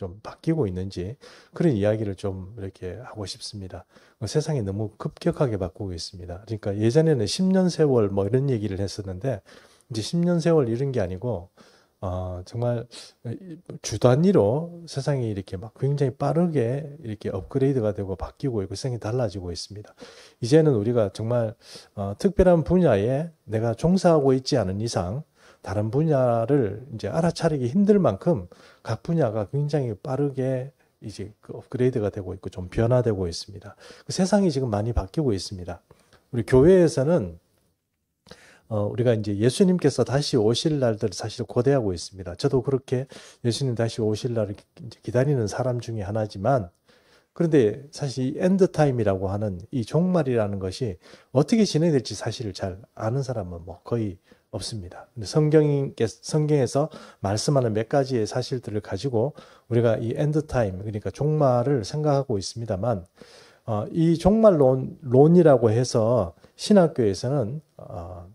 좀 바뀌고 있는지 그런 이야기를 좀 이렇게 하고 싶습니다. 세상이 너무 급격하게 바꾸고 있습니다. 그러니까 예전에는 10년 세월 뭐 이런 얘기를 했었는데 이제 10년 세월 이런 게 아니고 정말 주 단위로 세상이 이렇게 막 굉장히 빠르게 이렇게 업그레이드가 되고 바뀌고 있고 세상이 달라지고 있습니다. 이제는 우리가 정말 특별한 분야에 내가 종사하고 있지 않은 이상 다른 분야를 이제 알아차리기 힘들 만큼 각 분야가 굉장히 빠르게 이제 그 업그레이드가 되고 있고 좀 변화되고 있습니다. 그 세상이 지금 많이 바뀌고 있습니다. 우리 교회에서는 우리가 이제 예수님께서 다시 오실 날들을 사실 고대하고 있습니다. 저도 그렇게 예수님 다시 오실 날을 기다리는 사람 중에 하나지만, 그런데 사실 엔드 타임이라고 하는 이 종말이라는 것이 어떻게 진행될지 사실을 잘 아는 사람은 뭐 거의 없습니다. 근데 성경에서 말씀하는 몇 가지의 사실들을 가지고 우리가 이 엔드 타임, 그러니까 종말을 생각하고 있습니다만, 이 종말론이라고 해서 신학교에서는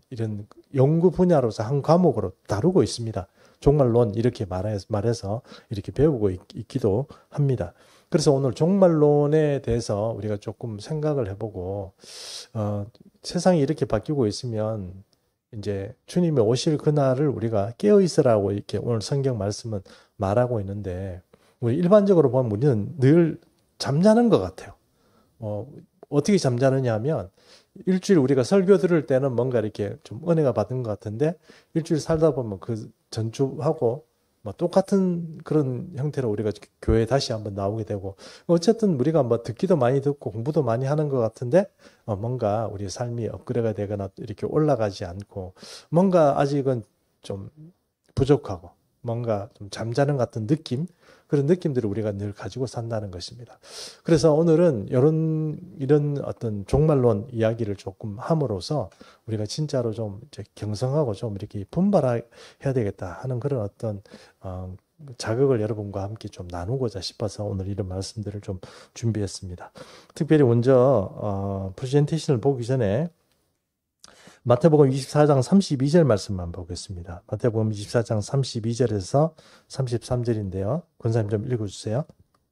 이런 연구 분야로서 한 과목으로 다루고 있습니다. 종말론 이렇게 말해서 이렇게 배우고 있기도 합니다. 그래서 오늘 종말론에 대해서 우리가 조금 생각을 해보고 세상이 이렇게 바뀌고 있으면 이제 주님이 오실 그날을 우리가 깨어 있으라고 이렇게 오늘 성경 말씀은 말하고 있는데, 우리 일반적으로 보면 우리는 늘 잠자는 것 같아요. 어떻게 잠자느냐 하면 일주일 우리가 설교 들을 때는 뭔가 이렇게 좀 은혜가 받은 것 같은데 일주일 살다 보면 그 전주하고 뭐 똑같은 그런 형태로 우리가 교회에 다시 한번 나오게 되고, 어쨌든 우리가 뭐 듣기도 많이 듣고 공부도 많이 하는 것 같은데 뭔가 우리 삶이 업그레이드가 되거나 이렇게 올라가지 않고 뭔가 아직은 좀 부족하고 뭔가 좀 잠자는 같은 느낌, 그런 느낌들을 우리가 늘 가지고 산다는 것입니다. 그래서 오늘은 이런 어떤 종말론 이야기를 조금 함으로써 우리가 진짜로 좀 이제 경성하고 좀 이렇게 분발해야 되겠다 하는 그런 어떤 자극을 여러분과 함께 좀 나누고자 싶어서 오늘 이런 말씀들을 좀 준비했습니다. 특별히 먼저 프레젠테이션을 보기 전에 마태복음 24장 32절 말씀만 보겠습니다. 마태복음 24장 32절에서 33절인데요. 권사님 좀 읽어주세요.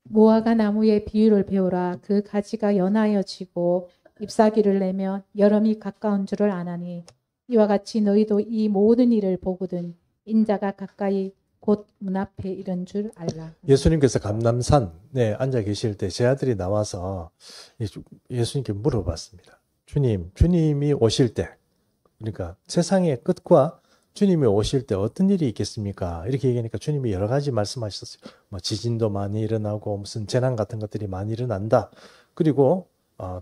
무화과 나무의 비유를 배우라. 그 가지가 연하여 지고 잎사귀를 내면 여름이 가까운 줄을 아나니, 이와 같이 너희도 이 모든 일을 보거든 인자가 가까이 곧 문 앞에 이른 줄 알라. 예수님께서 감람산에 앉아 계실 때 제 아들이 나와서 예수님께 물어봤습니다. 주님이 오실 때, 그러니까 세상의 끝과 주님이 오실 때 어떤 일이 있겠습니까? 이렇게 얘기하니까 주님이 여러 가지 말씀하셨어요. 뭐 지진도 많이 일어나고 무슨 재난 같은 것들이 많이 일어난다. 그리고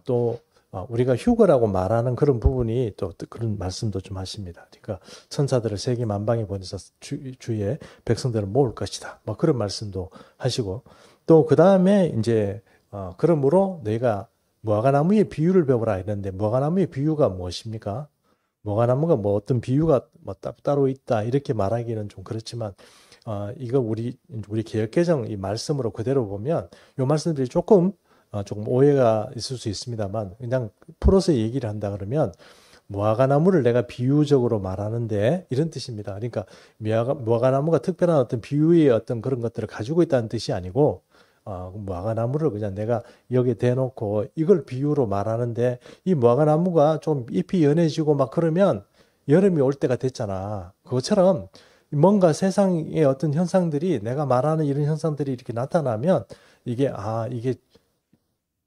또 우리가 휴거라고 말하는 그런 부분이 또 그런 말씀도 좀 하십니다. 그러니까 천사들을 세계 만방에 보내서 주위에 백성들을 모을 것이다. 뭐 그런 말씀도 하시고, 또 그 다음에 이제 그러므로 너희가 무화과나무의 비유를 배우라 했는데, 무화과나무의 비유가 무엇입니까? 무화과나무가 뭐 어떤 비유가 뭐 따로 있다 이렇게 말하기는 좀 그렇지만, 이거 우리 개역개정 이 말씀으로 그대로 보면 이 말씀들이 조금 오해가 있을 수 있습니다만, 그냥 풀어서 얘기를 한다 그러면 무화과나무를 내가 비유적으로 말하는데 이런 뜻입니다. 그러니까 무화과나무가 특별한 어떤 비유의 어떤 그런 것들을 가지고 있다는 뜻이 아니고, 무화과나무를 그냥 내가 여기에 대놓고 이걸 비유로 말하는데, 이 무화과나무가 좀 잎이 연해지고 막 그러면 여름이 올 때가 됐잖아. 그것처럼 뭔가 세상의 어떤 현상들이, 내가 말하는 이런 현상들이 이렇게 나타나면 이게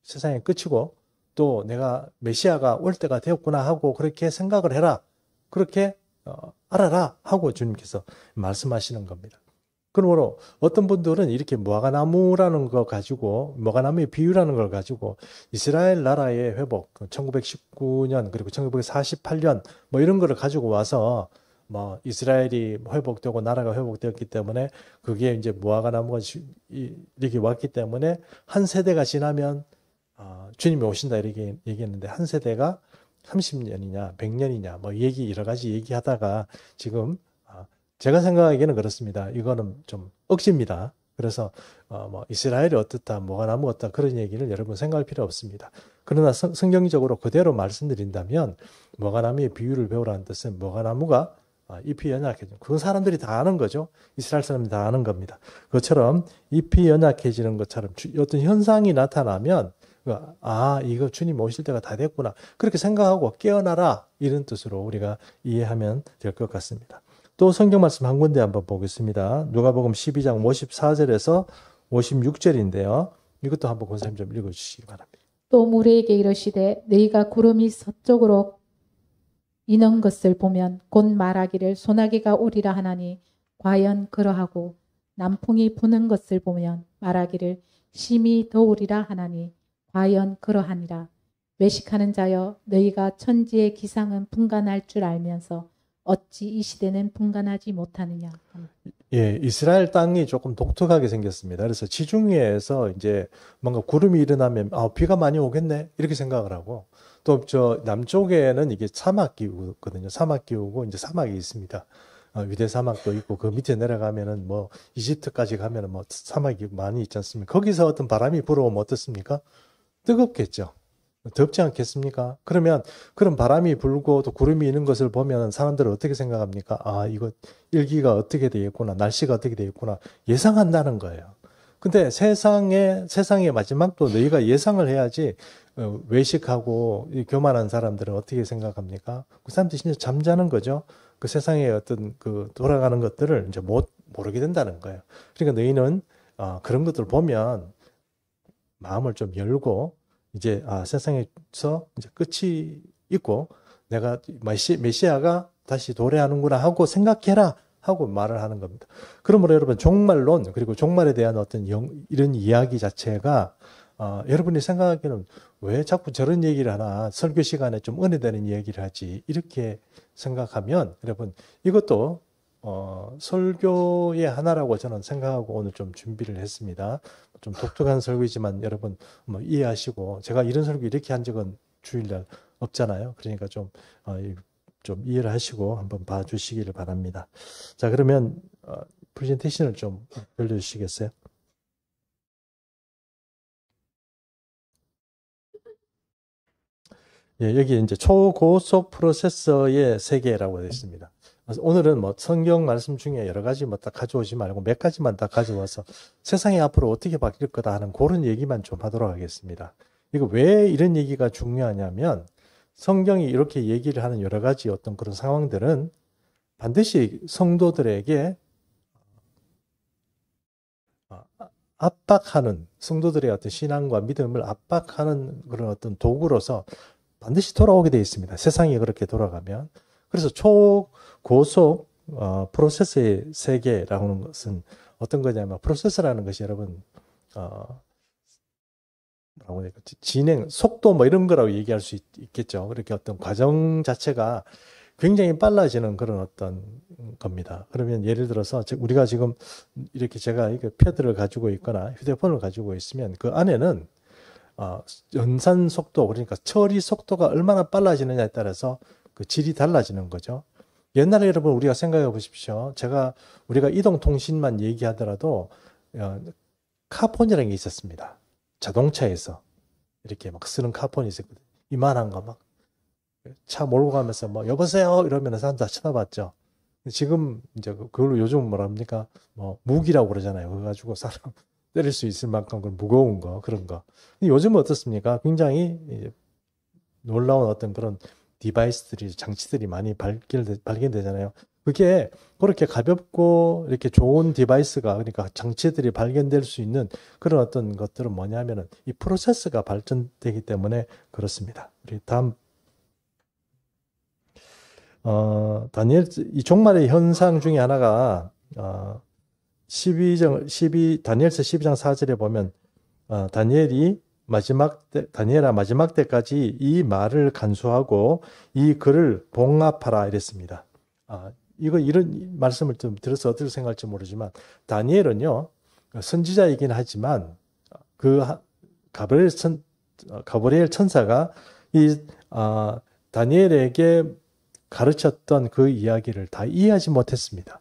세상의 끝이고 또 내가 메시아가 올 때가 되었구나 하고 그렇게 생각을 해라. 그렇게 알아라 하고 주님께서 말씀하시는 겁니다. 그러므로 어떤 분들은 이렇게 무화과나무라는 거 가지고, 무화과나무의 비유라는 걸 가지고 이스라엘 나라의 회복, 1919년 그리고 1948년 뭐 이런 거를 가지고 와서 뭐 이스라엘이 회복되고 나라가 회복되었기 때문에 그게 이제 무화과나무가 이렇게 왔기 때문에 한 세대가 지나면 주님이 오신다 이렇게 얘기했는데, 한 세대가 30년이냐 100년이냐 뭐 여러 가지 얘기하다가 지금 제가 생각하기에는 그렇습니다. 이거는 좀 억지입니다. 그래서 뭐 이스라엘이 어떻다, 무화과나무 어떻다 그런 얘기를 여러분 생각할 필요 없습니다. 그러나 성경적으로 그대로 말씀드린다면 무화과나무의 비유를 배우라는 뜻은 무화과나무가 잎이 연약해지는, 그건 사람들이 다 아는 거죠. 이스라엘 사람들이 다 아는 겁니다. 그것처럼 잎이 연약해지는 것처럼 어떤 현상이 나타나면 이거 주님 오실 때가 다 됐구나, 그렇게 생각하고 깨어나라, 이런 뜻으로 우리가 이해하면 될 것 같습니다. 또 성경 말씀 한 군데 한번 보겠습니다. 누가복음 12장 54절에서 56절인데요. 이것도 한번 권사님 좀 읽어주시기 바랍니다. 또 무리에게 이르시되 너희가 구름이 서쪽으로 이는 것을 보면 곧 말하기를 소나기가 오리라 하나니 과연 그러하고 남풍이 부는 것을 보면 말하기를 심히 더우리라 하나니 과연 그러하니라. 외식하는 자여 너희가 천지의 기상은 분간할 줄 알면서 어찌 이 시대는 분간하지 못하느냐. 예, 이스라엘 땅이 조금 독특하게 생겼습니다. 그래서 지중해에서 이제 뭔가 구름이 일어나면 비가 많이 오겠네, 이렇게 생각을 하고, 또 저 남쪽에는 이게 사막 기후거든요. 사막 기후고 이제 사막이 있습니다. 유대 사막도 있고 그 밑에 내려가면은 뭐 이집트까지 가면은 뭐 사막이 많이 있지 않습니까? 거기서 어떤 바람이 불어오면 어떻습니까? 뜨겁겠죠. 덥지 않겠습니까? 그러면 그런 바람이 불고 또 구름이 있는 것을 보면 사람들은 어떻게 생각합니까? 이거 일기가 어떻게 되겠구나, 날씨가 어떻게 되겠구나 예상한다는 거예요. 근데 세상의 마지막도 너희가 예상을 해야지. 외식하고 교만한 사람들은 어떻게 생각합니까? 그 사람들이 진짜 잠자는 거죠. 그 세상의 어떤 그 돌아가는 것들을 이제 모르게 된다는 거예요. 그러니까 너희는 그런 것들을 보면 마음을 좀 열고, 이제 세상에서 이제 끝이 있고 내가 메시아가 다시 도래하는구나 하고 생각해라 하고 말을 하는 겁니다. 그러므로 여러분, 종말론, 그리고 종말에 대한 어떤 이런 이야기 자체가 여러분이 생각하기에는 왜 자꾸 저런 얘기를 하나, 설교 시간에 좀 은혜되는 얘기를 하지, 이렇게 생각하면 여러분, 이것도 설교의 하나라고 저는 생각하고 오늘 좀 준비를 했습니다. 좀 독특한 설교이지만 여러분 뭐 이해하시고, 제가 이런 설교 이렇게 한 적은 주일날 없잖아요. 그러니까 좀 이해를 하시고 한번 봐주시기를 바랍니다. 자, 그러면 프레젠테이션을 좀 돌려주시겠어요? 예, 여기 이제 초고속 프로세서의 세계라고 되어 있습니다. 오늘은 뭐 성경 말씀 중에 여러 가지 뭐 딱 가져오지 말고 몇 가지만 딱 가져와서 세상이 앞으로 어떻게 바뀔 거다 하는 그런 얘기만 좀 하도록 하겠습니다. 이거 왜 이런 얘기가 중요하냐면, 성경이 이렇게 얘기를 하는 여러 가지 어떤 그런 상황들은 반드시 성도들에게 압박하는, 성도들의 어떤 신앙과 믿음을 압박하는 그런 어떤 도구로서 반드시 돌아오게 되어 있습니다. 세상이 그렇게 돌아가면. 그래서 초고속 프로세서의 세계라고 하는 것은 어떤 거냐면, 프로세서라는 것이 여러분 뭐라고 해야 될까, 진행 속도 뭐 이런 거라고 얘기할 수 있겠죠. 그렇게 어떤 과정 자체가 굉장히 빨라지는 그런 어떤 겁니다. 그러면 예를 들어서 우리가 지금 이렇게 제가 이렇게 패드를 가지고 있거나 휴대폰을 가지고 있으면 그 안에는 연산 속도, 그러니까 처리 속도가 얼마나 빨라지느냐에 따라서 그 질이 달라지는 거죠. 옛날에 여러분 우리가 생각해 보십시오. 우리가 이동통신만 얘기하더라도 카폰이라는 게 있었습니다. 자동차에서 이렇게 막 쓰는 카폰이 있었거든요. 이만한 거 막 차 몰고 가면서 뭐 여보세요 이러면 사람 다 쳐다봤죠. 지금 이제 그걸로 요즘 뭐랍니까, 뭐 무기라고 그러잖아요. 그거 가지고 사람 때릴 수 있을 만큼 무거운 거, 그런 거. 근데 요즘은 어떻습니까? 굉장히 놀라운 어떤 그런 디바이스들이, 장치들이 많이 발견되잖아요. 그게 그렇게 가볍고 이렇게 좋은 디바이스가, 그러니까 장치들이 발견될 수 있는 그런 어떤 것들은 뭐냐면은 이 프로세스가 발전되기 때문에 그렇습니다. 우리 다음 이 종말의 현상 중에 하나가 다니엘서 12장 4절에 보면 다니엘아 마지막 때까지 이 말을 간수하고 이 글을 봉합하라 이랬습니다. 이런 말씀을 좀 들어서 어떻게 생각할지 모르지만, 다니엘은요 선지자이긴 하지만 가브리엘 천사가 이 다니엘에게 가르쳤던 그 이야기를 다 이해하지 못했습니다.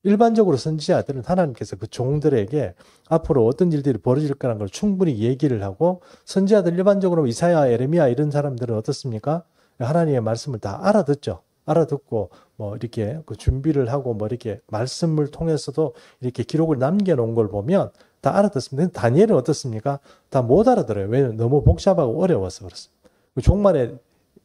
일반적으로 선지자들은 하나님께서 그 종들에게 앞으로 어떤 일들이 벌어질 거라는 걸 충분히 얘기를 하고, 선지자들 일반적으로 이사야, 에레미야 이런 사람들은 어떻습니까? 하나님의 말씀을 다 알아듣죠. 알아듣고 뭐 이렇게 그 준비를 하고 뭐 이렇게 말씀을 통해서도 이렇게 기록을 남겨놓은 걸 보면 다 알아듣습니다. 근데 다니엘은 어떻습니까? 다 못 알아들어요. 왜냐면 너무 복잡하고 어려워서 그렇습니다. 그 종말의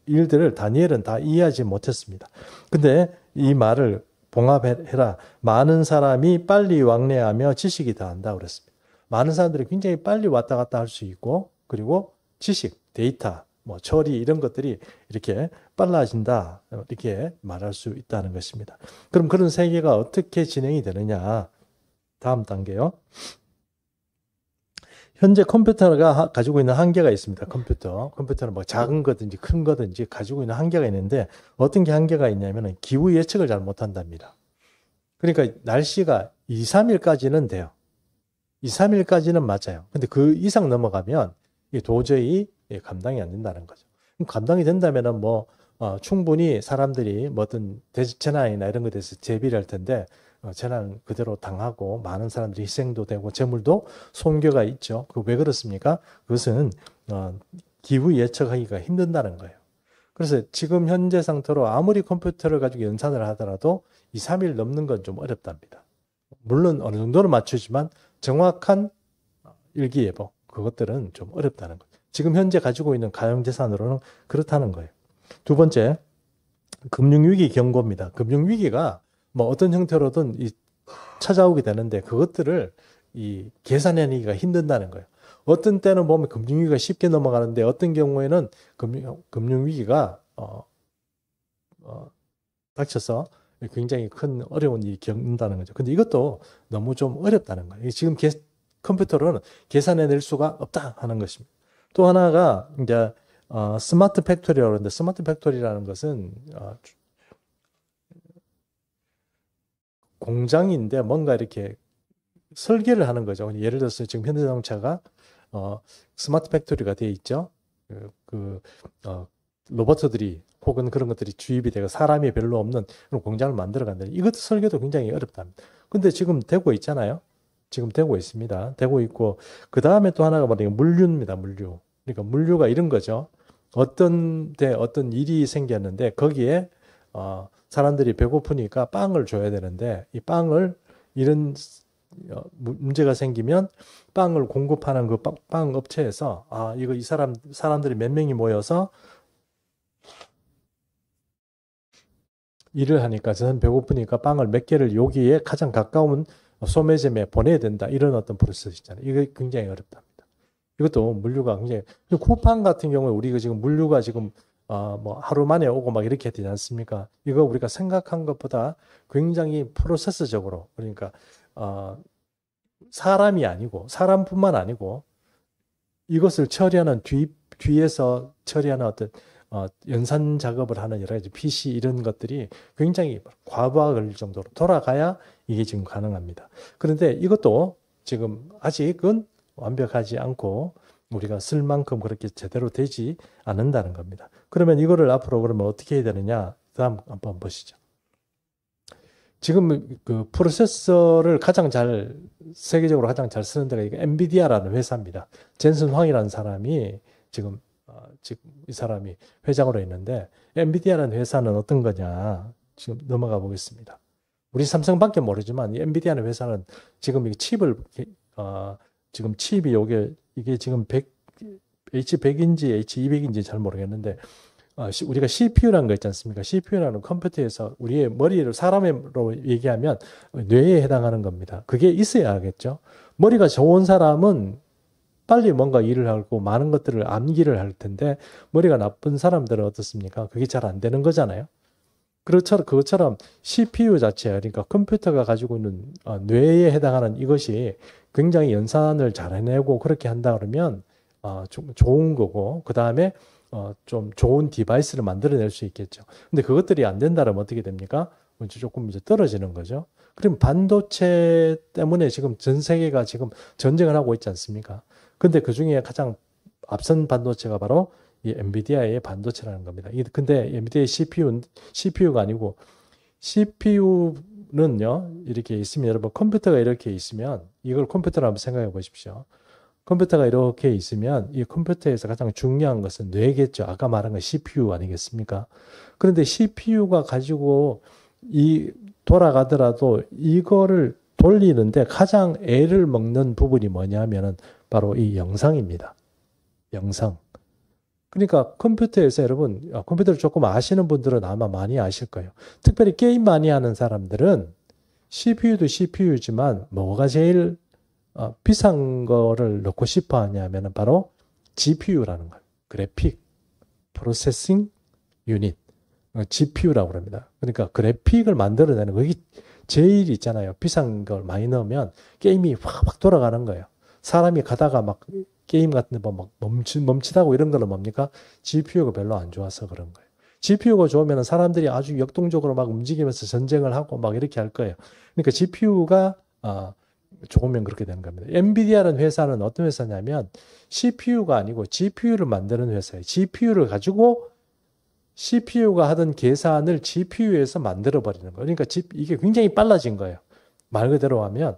일들을 다니엘은 다 이해하지 못했습니다. 근데 이 말을 봉합해라. 많은 사람이 빨리 왕래하며 지식이 다한다 그랬습니다. 많은 사람들이 굉장히 빨리 왔다 갔다 할 수 있고, 그리고 지식, 데이터, 뭐 처리 이런 것들이 이렇게 빨라진다, 이렇게 말할 수 있다는 것입니다. 그럼 그런 세계가 어떻게 진행이 되느냐? 다음 단계요. 현재 컴퓨터가 가지고 있는 한계가 있습니다. 컴퓨터는 뭐 작은 거든지 큰 거든지 가지고 있는 한계가 있는데, 어떤 게 한계가 있냐면 기후 예측을 잘 못한답니다. 그러니까 날씨가 2, 3일까지는 돼요. 2, 3일까지는 맞아요. 근데 그 이상 넘어가면 도저히 감당이 안 된다는 거죠. 감당이 된다면은 뭐 충분히 사람들이 뭐 어떤 재난이나 이런 것에 대해서 대비를 할 텐데, 재난 그대로 당하고 많은 사람들이 희생도 되고 재물도 손괴가 있죠. 그 왜 그렇습니까? 그것은 기후 예측하기가 힘든다는 거예요. 그래서 지금 현재 상태로 아무리 컴퓨터를 가지고 연산을 하더라도 2, 3일 넘는 건 좀 어렵답니다. 물론 어느 정도는 맞추지만 정확한 일기예보, 그것들은 좀 어렵다는 거예요. 지금 현재 가지고 있는 가용재산으로는 그렇다는 거예요. 두 번째, 금융위기 경고입니다. 금융위기가 뭐 어떤 형태로든 찾아오게 되는데 그것들을 계산해내기가 힘든다는 거예요. 어떤 때는 보면 금융위기가 쉽게 넘어가는데 어떤 경우에는 금융위기가 닥쳐서 굉장히 큰 어려운 일이 겪는다는 거죠. 근데 이것도 너무 좀 어렵다는 거예요. 지금 컴퓨터로는 계산해낼 수가 없다 하는 것입니다. 또 하나가 이제 스마트 팩토리라고 하는데, 스마트 팩토리라는 것은 공장인데 뭔가 이렇게 설계를 하는 거죠. 예를 들어서 지금 현대자동차가 스마트 팩토리가 되어 있죠. 로버트들이 혹은 그런 것들이 주입이 되고 사람이 별로 없는 그런 공장을 만들어 간다는, 이것도 설계도 굉장히 어렵답니다. 근데 지금 되고 있잖아요. 지금 되고 있습니다. 되고 있고, 그 다음에 또 하나가 뭐냐면 물류입니다. 물류. 그러니까 물류가 이런 거죠. 어떤 일이 생겼는데 거기에 사람들이 배고프니까 빵을 줘야 되는데, 이 빵을 이런 문제가 생기면 빵을 공급하는 그 빵 업체에서 이거 사람들이 몇 명이 모여서 일을 하니까 저는 배고프니까 빵을 몇 개를 여기에 가장 가까운 소매점에 보내야 된다, 이런 어떤 프로세스 있잖아요. 이게 굉장히 어렵답니다. 이것도 물류가 굉장히, 쿠팡 같은 경우에 우리가 지금 물류가 지금 뭐 하루 만에 오고 막 이렇게 되지 않습니까? 이거 우리가 생각한 것보다 굉장히 프로세스적으로, 그러니까 사람뿐만 아니고 이것을 처리하는 뒤에서 처리하는 어떤 연산 작업을 하는 여러 가지 PC 이런 것들이 굉장히 과부하가 걸릴 정도로 돌아가야 이게 지금 가능합니다. 그런데 이것도 지금 아직은 완벽하지 않고 우리가 쓸 만큼 그렇게 제대로 되지 않는다는 겁니다. 그러면 이거를 앞으로 그러면 어떻게 해야 되느냐? 다음 한번 보시죠. 지금 그 프로세서를 세계적으로 가장 잘 쓰는 데가 엔비디아라는 회사입니다. 젠슨 황이라는 사람이 지금 이 사람이 회장으로 있는데, 엔비디아라는 회사는 어떤 거냐? 지금 넘어가 보겠습니다. 우리 삼성밖에 모르지만 이 엔비디아라는 회사는 지금 이 칩을 지금 칩이 이게 지금 H100인지 H200인지 잘 모르겠는데, 우리가 CPU라는 거 있지 않습니까? CPU라는 컴퓨터에서 우리의 머리를 사람으로 얘기하면 뇌에 해당하는 겁니다. 그게 있어야 하겠죠. 머리가 좋은 사람은 빨리 뭔가 일을 하고 많은 것들을 암기를 할 텐데, 머리가 나쁜 사람들은 어떻습니까? 그게 잘 안 되는 거잖아요. 그것처럼 CPU 자체, 그러니까 컴퓨터가 가지고 있는 뇌에 해당하는 이것이 굉장히 연산을 잘 해내고 그렇게 한다 그러면 좀 좋은 거고, 그 다음에 좀 좋은 디바이스를 만들어낼 수 있겠죠. 근데 그것들이 안 된다 그러면 어떻게 됩니까? 조금 이제 떨어지는 거죠. 그럼 반도체 때문에 지금 전 세계가 지금 전쟁을 하고 있지 않습니까? 근데 그 중에 가장 앞선 반도체가 바로 이 엔비디아의 반도체라는 겁니다. 근데 엔비디아의 CPU가 아니고, CPU는요, 이렇게 있으면, 여러분, 컴퓨터가 이렇게 있으면, 이걸 컴퓨터로 한번 생각해 보십시오. 컴퓨터가 이렇게 있으면, 이 컴퓨터에서 가장 중요한 것은 뇌겠죠. 아까 말한 건 CPU 아니겠습니까? 그런데 CPU가 가지고 이 돌아가더라도 이거를 돌리는데 가장 애를 먹는 부분이 뭐냐면은 바로 이 영상입니다. 영상. 그러니까 컴퓨터에서 여러분, 컴퓨터를 조금 아시는 분들은 아마 많이 아실 거예요. 특별히 게임 많이 하는 사람들은 CPU도 CPU지만 뭐가 제일 비싼 거를 넣고 싶어 하냐면은 바로 GPU라는 거예요. 그래픽 프로세싱 유닛. GPU라고 합니다. 그러니까 그래픽을 만들어내는 거. 이게 제일 있잖아요. 비싼 걸 많이 넣으면 게임이 확 돌아가는 거예요. 사람이 가다가 막 게임 같은 데 막 멈칫하고 이런 거는 뭡니까? GPU가 별로 안 좋아서 그런 거예요. GPU가 좋으면 사람들이 아주 역동적으로 막 움직이면서 전쟁을 하고 막 이렇게 할 거예요. 그러니까 GPU가 좋으면 그렇게 되는 겁니다. 엔비디아라는 회사는 어떤 회사냐면 CPU가 아니고 GPU를 만드는 회사예요. GPU를 가지고 CPU가 하던 계산을 GPU에서 만들어버리는 거예요. 그러니까 이게 굉장히 빨라진 거예요. 말 그대로 하면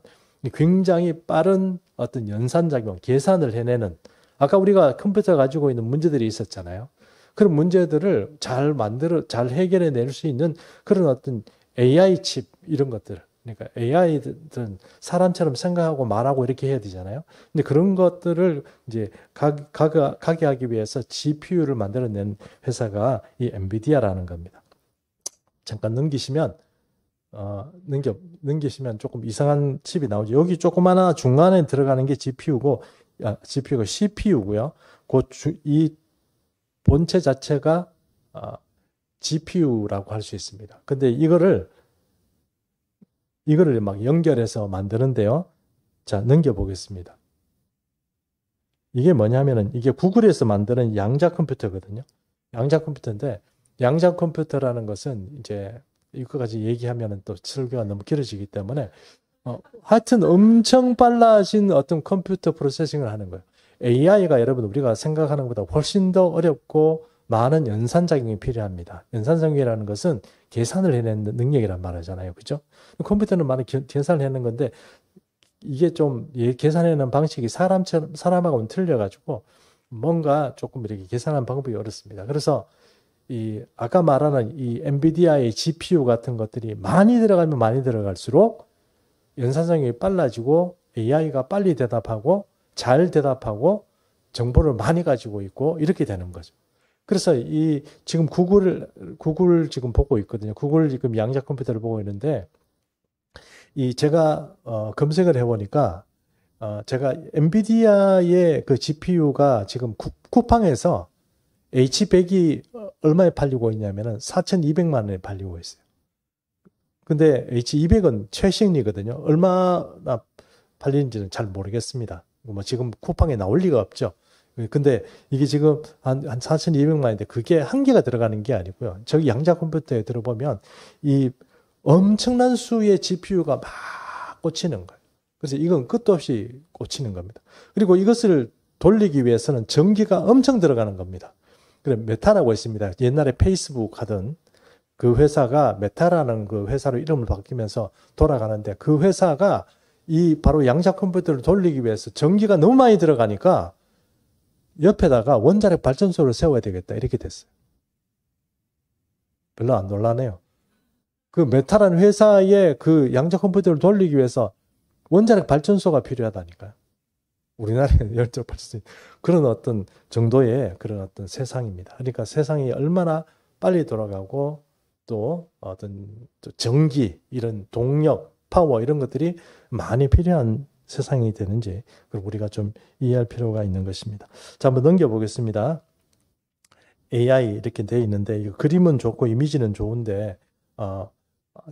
굉장히 빠른 어떤 연산작용, 계산을 해내는, 아까 우리가 컴퓨터가 가지고 있는 문제들이 있었잖아요. 그런 문제들을 잘 해결해낼 수 있는 그런 어떤 AI 칩, 이런 것들. 그러니까 AI들은 사람처럼 생각하고 말하고 이렇게 해야 되잖아요. 근데 그런 것들을 이제 가게 하기 위해서 GPU를 만들어낸 회사가 이 엔비디아라는 겁니다. 잠깐 넘기시면 조금 이상한 칩이 나오죠. 여기 조그마한 중간에 들어가는 게 GPU고, GPU가 CPU고요. 이 본체 자체가 GPU라고 할 수 있습니다. 근데 이거를 막 연결해서 만드는데요. 자, 넘겨보겠습니다. 이게 뭐냐면은 이게 구글에서 만드는 양자 컴퓨터거든요. 양자 컴퓨터인데, 양자 컴퓨터라는 것은 이제 이거까지 얘기하면 또 설교가 너무 길어지기 때문에 하여튼 엄청 빨라진 어떤 컴퓨터 프로세싱을 하는 거예요. AI가 여러분 우리가 생각하는 것보다 훨씬 더 어렵고 많은 연산작용이 필요합니다. 연산작용이라는 것은 계산을 해내는 능력이란 말이잖아요. 그죠? 컴퓨터는 많은 계산을 해내는 건데 이게 좀 계산하는 방식이 사람하고는 틀려가지고 뭔가 조금 이렇게 계산하는 방법이 어렵습니다. 그래서 아까 말하는 이 엔비디아의 GPU 같은 것들이 많이 들어가면 많이 들어갈수록 연산작용이 빨라지고 AI가 빨리 대답하고 잘 대답하고 정보를 많이 가지고 있고 이렇게 되는 거죠. 그래서 지금 구글 지금 보고 있거든요. 구글 지금 양자 컴퓨터를 보고 있는데 제가 검색을 해보니까 제가 엔비디아의 그 GPU가 지금 쿠팡에서 H100이 얼마에 팔리고 있냐면은 4,200만 원에 팔리고 있어요. 근데 H200은 최신이거든요. 얼마나 팔리는지는 잘 모르겠습니다. 뭐 지금 쿠팡에 나올 리가 없죠. 근데 이게 지금 한 4,200만 원인데 그게 한 개가 들어가는 게 아니고요. 저기 양자 컴퓨터에 들어보면 이 엄청난 수의 GPU가 막 꽂히는 거예요. 그래서 이건 끝도 없이 꽂히는 겁니다. 그리고 이것을 돌리기 위해서는 전기가 엄청 들어가는 겁니다. 그래, 메타라고 있습니다. 옛날에 페이스북 하던 그 회사가 메타라는 그 회사로 이름을 바뀌면서 돌아가는데 그 회사가 바로 양자 컴퓨터를 돌리기 위해서 전기가 너무 많이 들어가니까 옆에다가 원자력 발전소를 세워야 되겠다. 이렇게 됐어요. 별로 안 놀라네요. 그 메타라는 회사의 그 양자 컴퓨터를 돌리기 위해서 원자력 발전소가 필요하다니까요. 우리나라에 열정 발전소 그런 어떤 정도의 그런 어떤 세상입니다. 그러니까 세상이 얼마나 빨리 돌아가고 또 어떤 전기 이런 동력, 파워 이런 것들이 많이 필요한 세상이 되는지 그걸 우리가 좀 이해할 필요가 있는 것입니다. 자, 한번 넘겨보겠습니다. AI 이렇게 돼 있는데 이 그림은 좋고 이미지는 좋은데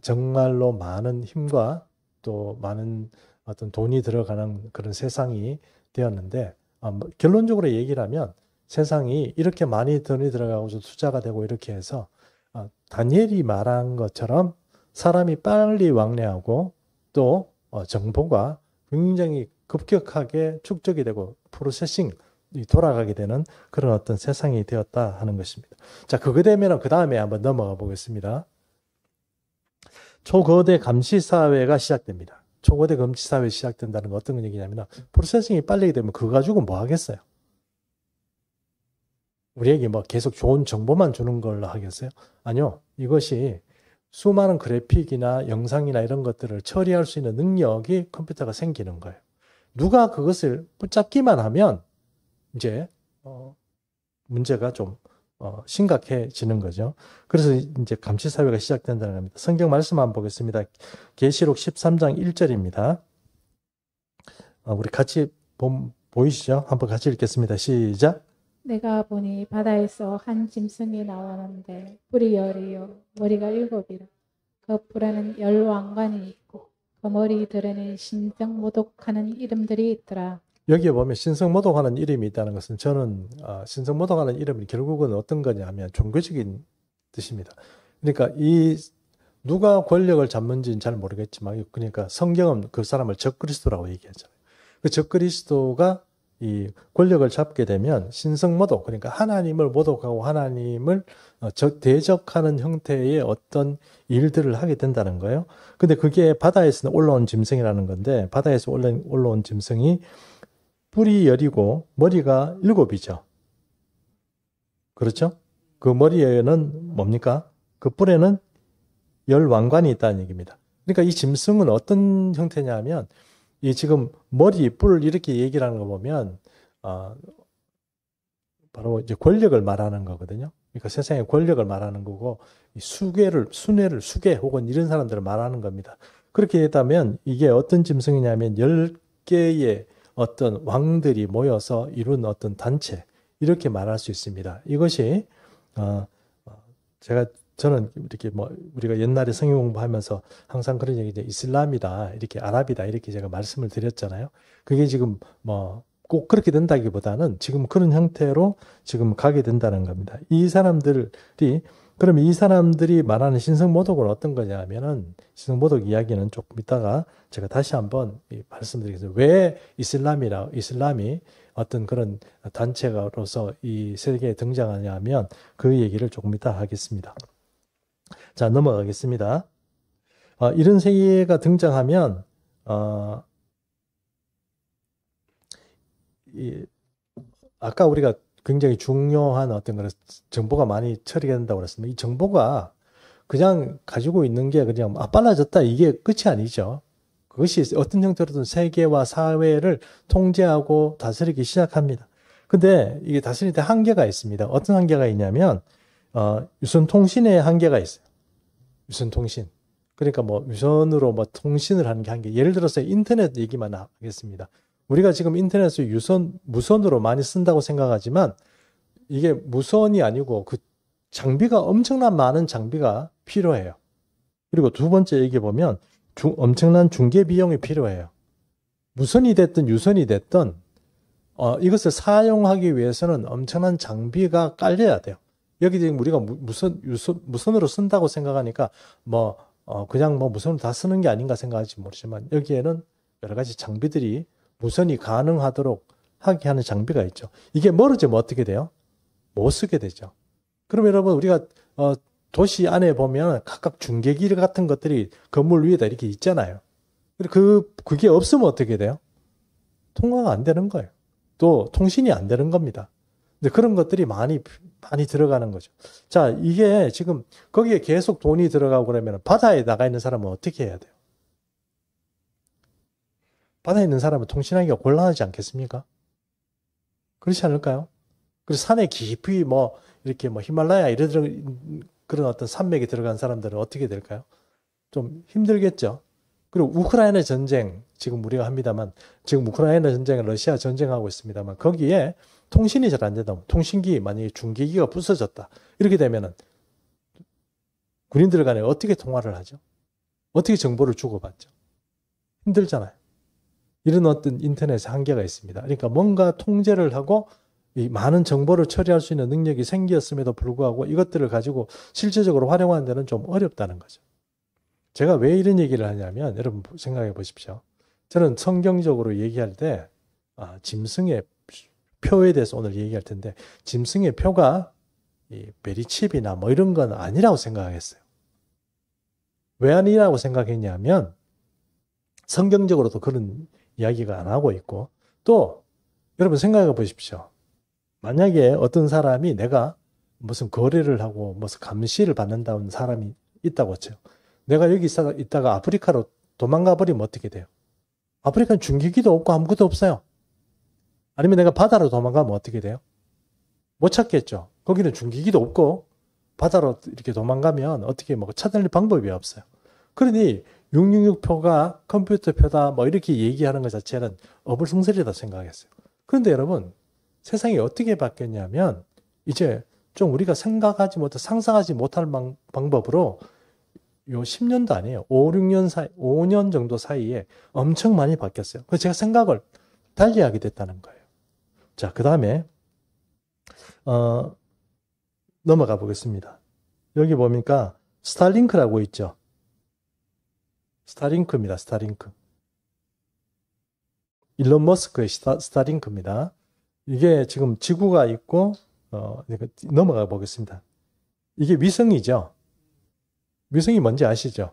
정말로 많은 힘과 또 많은 어떤 돈이 들어가는 그런 세상이 되었는데 결론적으로 얘기를 하면 세상이 이렇게 많이 돈이 들어가고 투자가 되고 이렇게 해서 다니엘이 말한 것처럼 사람이 빨리 왕래하고 또 정보가 굉장히 급격하게 축적이 되고 프로세싱이 돌아가게 되는 그런 어떤 세상이 되었다 하는 것입니다. 자, 그거 되면 그 다음에 한번 넘어가 보겠습니다. 초거대 감시사회가 시작됩니다. 초거대 감시사회 시작된다는 건 어떤 얘기냐면 프로세싱이 빨리 되면 그거 가지고 뭐 하겠어요? 우리에게 뭐 계속 좋은 정보만 주는 걸로 하겠어요? 아니요. 이것이 수많은 그래픽이나 영상이나 이런 것들을 처리할 수 있는 능력이 컴퓨터가 생기는 거예요. 누가 그것을 붙잡기만 하면 이제 문제가 좀 심각해지는 거죠. 그래서 이제 감시 사회가 시작된다는 겁니다. 성경 말씀 한번 보겠습니다. 계시록 13장 1절입니다. 우리 같이 보이시죠? 한번 같이 읽겠습니다. 시작. 내가 보니 바다에서 한 짐승이 나오는데 뿔이 열이요 머리가 7이라. 그 뿔에는 10왕관이 있고 그 머리들에는 신성 모독하는 이름들이 있더라. 여기에 보면 신성모독하는 이름이 있다는 것은 저는 신성모독하는 이름이 결국은 어떤 거냐면 종교적인 뜻입니다. 그러니까 누가 권력을 잡는지는 잘 모르겠지만 그러니까 성경은 그 사람을 적그리스도라고 얘기하잖아요. 그 적그리스도가 이 권력을 잡게 되면 신성모독, 그러니까 하나님을 모독하고 하나님을 대적하는 형태의 어떤 일들을 하게 된다는 거예요. 근데 그게 바다에서 올라온 짐승이라는 건데 바다에서 올라온 짐승이 뿔이 10이고 머리가 7이죠. 그렇죠? 그 머리에는 뭡니까? 그 뿔에는 10왕관이 있다는 얘기입니다. 그러니까 이 짐승은 어떤 형태냐면 이 지금 머리, 뿔 이렇게 얘기를 하는 거 보면 바로 이제 권력을 말하는 거거든요. 그러니까 세상의 권력을 말하는 거고 순회를 수계 혹은 이런 사람들을 말하는 겁니다. 그렇게 했다면 이게 어떤 짐승이냐면 10개의 어떤 왕들이 모여서 이룬 어떤 단체 이렇게 말할 수 있습니다. 이것이 저는 이렇게 우리가 옛날에 성경 공부하면서 항상 그런 얘기 이슬람이다 이렇게 아랍이다 이렇게 제가 말씀을 드렸잖아요. 그게 지금 꼭 그렇게 된다기보다는 지금 그런 형태로 지금 가게 된다는 겁니다. 그러면 이 사람들이 말하는 신성모독은 어떤 거냐면은 신성모독 이야기는 조금 이따가 제가 다시 한번 말씀드리겠습니다. 왜 이슬람이 어떤 그런 단체로서 이 세계에 등장하냐면 그 얘기를 조금 이따 하겠습니다. 자, 넘어가겠습니다. 이런 세계가 등장하면 아까 우리가 굉장히 중요한 어떤 그런 정보가 많이 처리가 된다고 그랬습니다. 이 정보가 그냥 가지고 있는 게 그냥 빨라졌다 이게 끝이 아니죠. 그것이 어떤 형태로든 세계와 사회를 통제하고 다스리기 시작합니다. 근데 이게 다스릴 때 한계가 있습니다. 어떤 한계가 있냐면 유선 통신의 한계가 있어요. 유선 통신. 그러니까 유선으로 통신을 하는 게 한계. 예를 들어서 인터넷 얘기만 하겠습니다. 우리가 지금 인터넷을 무선으로 많이 쓴다고 생각하지만 이게 무선이 아니고 그 장비가 엄청난 많은 장비가 필요해요. 그리고 두 번째 얘기 보면 엄청난 중개 비용이 필요해요. 무선이 됐든 유선이 됐든 이것을 사용하기 위해서는 엄청난 장비가 깔려야 돼요. 여기 지금 우리가 무선으로 쓴다고 생각하니까 그냥 무선으로 다 쓰는 게 아닌가 생각할지 모르지만 여기에는 여러 가지 장비들이 무선이 가능하도록 하게 하는 장비가 있죠. 이게 멀어지면 어떻게 돼요? 못 쓰게 되죠. 그럼 여러분 우리가 도시 안에 보면 각각 중계기 같은 것들이 건물 위에다 이렇게 있잖아요. 그게 없으면 어떻게 돼요? 통화가 안 되는 거예요. 또 통신이 안 되는 겁니다. 근데 그런 것들이 많이 들어가는 거죠. 자, 이게 지금 거기에 계속 돈이 들어가고 그러면 바다에 나가 있는 사람은 어떻게 해야 돼요? 바다에 있는 사람은 통신하기가 곤란하지 않겠습니까? 그렇지 않을까요? 그래서 산에 깊이 이렇게 히말라야 이런 그런 어떤 산맥에 들어간 사람들은 어떻게 될까요? 좀 힘들겠죠. 그리고 우크라이나 전쟁 지금 우리가 합니다만 지금 우크라이나 전쟁은 러시아 전쟁하고 있습니다만 거기에 통신이 잘 안 된다면 통신기 만약에 중계기가 부서졌다 이렇게 되면은 군인들 간에 어떻게 통화를 하죠? 어떻게 정보를 주고받죠? 힘들잖아요. 이런 어떤 인터넷의 한계가 있습니다. 그러니까 뭔가 통제를 하고 이 많은 정보를 처리할 수 있는 능력이 생겼음에도 불구하고 이것들을 가지고 실질적으로 활용하는 데는 좀 어렵다는 거죠. 제가 왜 이런 얘기를 하냐면 여러분 생각해 보십시오. 저는 성경적으로 얘기할 때 짐승의 표에 대해서 오늘 얘기할 텐데 짐승의 표가 이 베리칩이나 이런 건 아니라고 생각했어요. 왜 아니라고 생각했냐면 성경적으로도 그런 이야기가 안 하고 있고 또 여러분 생각해 보십시오. 만약에 어떤 사람이 내가 무슨 거래를 하고 무슨 감시를 받는다는 사람이 있다고 쳐요. 내가 여기 있다가 아프리카로 도망가 버리면 어떻게 돼요? 아프리카는 중기기도 없고 아무것도 없어요. 아니면 내가 바다로 도망가면 어떻게 돼요? 못 찾겠죠. 거기는 중기기도 없고 바다로 이렇게 도망가면 어떻게 뭐 찾아낼 방법이 없어요. 그러니 666표가 컴퓨터표다 뭐 이렇게 얘기하는 것 자체는 어불성설이다 생각했어요. 그런데 여러분 세상이 어떻게 바뀌었냐면 이제 좀 우리가 생각하지 못한 상상하지 못할 방법으로 요 10년도 아니에요. 5, 6년 사이, 5년 정도 사이에 엄청 많이 바뀌었어요. 그래서 제가 생각을 달리하게 됐다는 거예요. 자, 그 다음에 넘어가 보겠습니다. 여기 보니까 스타링크라고 있죠. 스타링크입니다. 스타링크. 일론 머스크의 스타링크입니다. 이게 지금 지구가 있고 넘어가 보겠습니다. 이게 위성이죠. 위성이 뭔지 아시죠?